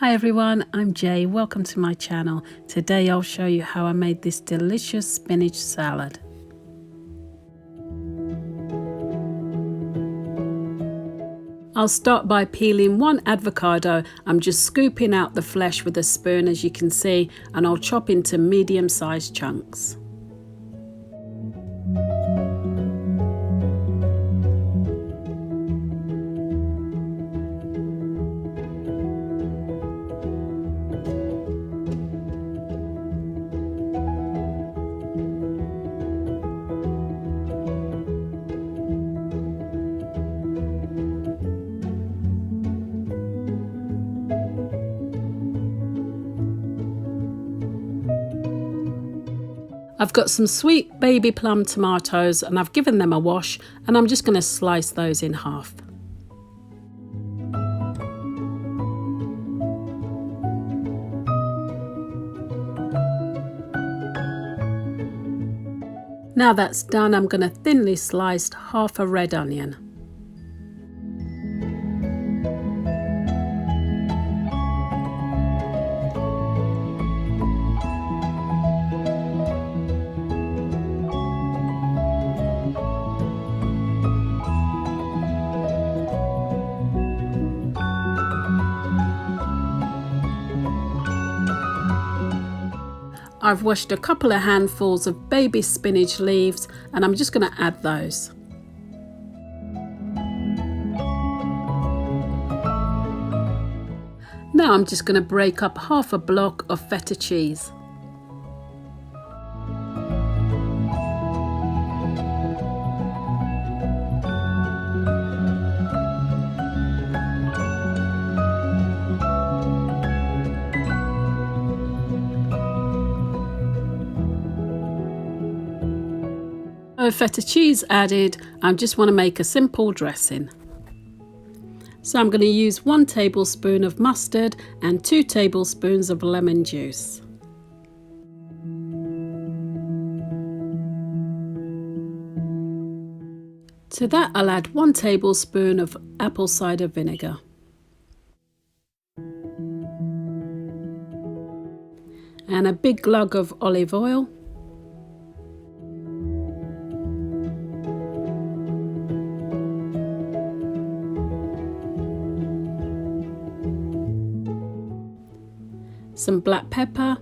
Hi everyone, I'm Jay. Welcome to my channel. Today I'll show you how I made this delicious spinach salad. I'll start by peeling one avocado. I'm just scooping out the flesh with a spoon, as you can see, and I'll chop into medium-sized chunks. I've got some sweet baby plum tomatoes and I've given them a wash, and I'm just going to slice those in half. Now that's done, I'm going to thinly slice half a red onion. I've washed a couple of handfuls of baby spinach leaves and I'm just going to add those. Now I'm just going to break up half a block of feta cheese. Feta cheese added, I just want to make a simple dressing. So I'm going to use 1 tablespoon of mustard and 2 tablespoons of lemon juice. To that I'll add 1 tablespoon of apple cider vinegar. And a big glug of olive oil. Some black pepper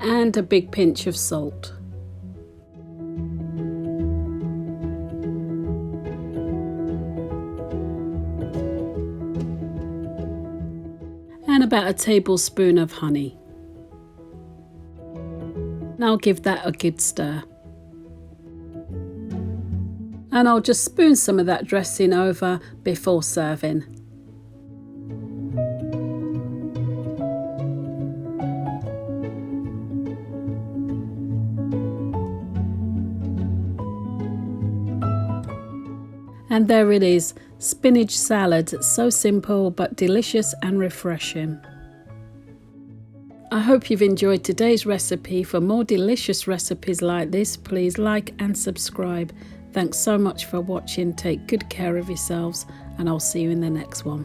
and a big pinch of salt. And about a tablespoon of honey. And I'll give that a good stir. And I'll just spoon some of that dressing over before serving. And there it is, spinach salad, so simple but delicious and refreshing. I hope you've enjoyed today's recipe. For more delicious recipes like this, please like and subscribe. Thanks so much for watching. Take good care of yourselves and I'll see you in the next one.